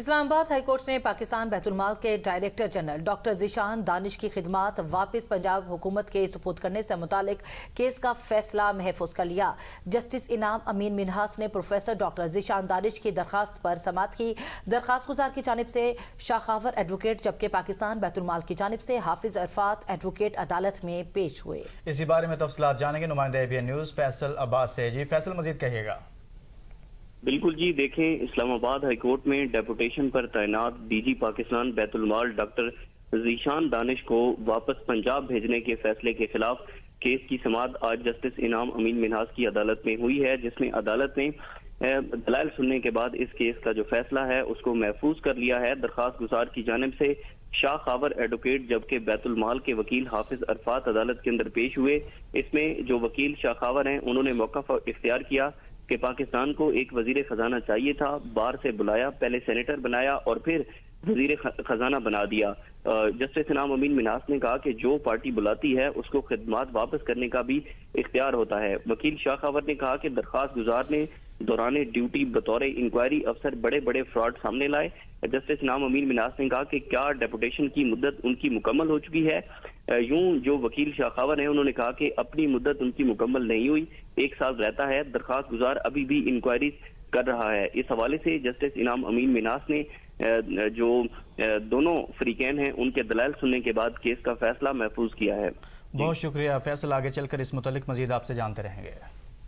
اسلام آباد high court نے پاکستان بیت المال کے ڈائریکٹر جنرل ڈاکٹر ذیشان دانش کی خدمات واپس پنجاب حکومت کے سپرد کرنے سے متعلق کیس کا فیصلہ محفوظ کر لیا۔ جسٹس انعام امین منہاس نے پروفیسر ڈاکٹر ذیشان دانش کی درخواست پر سماعت کی۔ درخواست گزار کی جانب سے شاخاور ایڈوکیٹ جبکہ پاکستان بیت المال کی جانب سے حافظ عرفات ایڈوکیٹ عدالت میں پیش ہوئے۔ اسی بارے میں تفصیلات جانیں گے نمائندہ ABN نیوز فیصل عباس سے۔ جی فیصل، مزید کہیے گا۔ بالکل جی، دیکھیں اسلام آباد ہائی کورٹ میں ڈیپوٹیشن پر تعینات DG پاکستان بیت المال ڈاکٹر ذیشان دانش کو واپس پنجاب بھیجنے کے فیصلے کے خلاف کیس کی سماعت آج جسٹس انعام امین منہاس کی عدالت میں ہوئی ہے، جس میں عدالت نے دلائل سننے کے بعد اس کیس کا جو فیصلہ ہے اس کو محفوظ کر لیا ہے۔ درخواست گزار کی جانب سے شاہ خاور ایڈوکیٹ جبکہ بیت المال کے وکیل حافظ عرفات عدالت کے اندر پیش ہوئے۔ اس میں جو وکیل شاہ خاور ہیں انہوں نے موقف اختیار کیا کہ پاکستان کو ایک وزیر خزانہ چاہیے تھا، بار سے بلایا، پہلے سینیٹر بنایا اور پھر وزیر خزانہ بنا دیا۔ جسٹس انعام امین منہاس نے کہا کہ جو پارٹی بلاتی ہے اس کو خدمات واپس کرنے کا بھی اختیار ہوتا ہے۔ وکیل شاہ خاور نے کہا کہ درخواست گزار نے دوران ڈیوٹی بطور انکوائری افسر بڑے بڑے فراڈ سامنے لائے۔ جسٹس انعام امین منہاس نے کہا کہ کیا ڈیپوٹیشن کی مدت ان کی مکمل ہو چکی ہے؟ یوں جو وکیل شاہ خاور ہیں انہوں نے کہا کہ اپنی مدت ان کی مکمل نہیں ہوئی، 1 سال رہتا ہے، درخواست گزار ابھی بھی انکوائری کر رہا ہے۔ اس حوالے سے جسٹس انعام امین منہاس نے جو دونوں فریقین ہیں ان کے دلائل سننے کے بعد کیس کا فیصلہ محفوظ کیا ہے۔ بہت شکریہ فیصل، آگے چل کر اس متعلق مزید آپ سے جانتے رہیں گے۔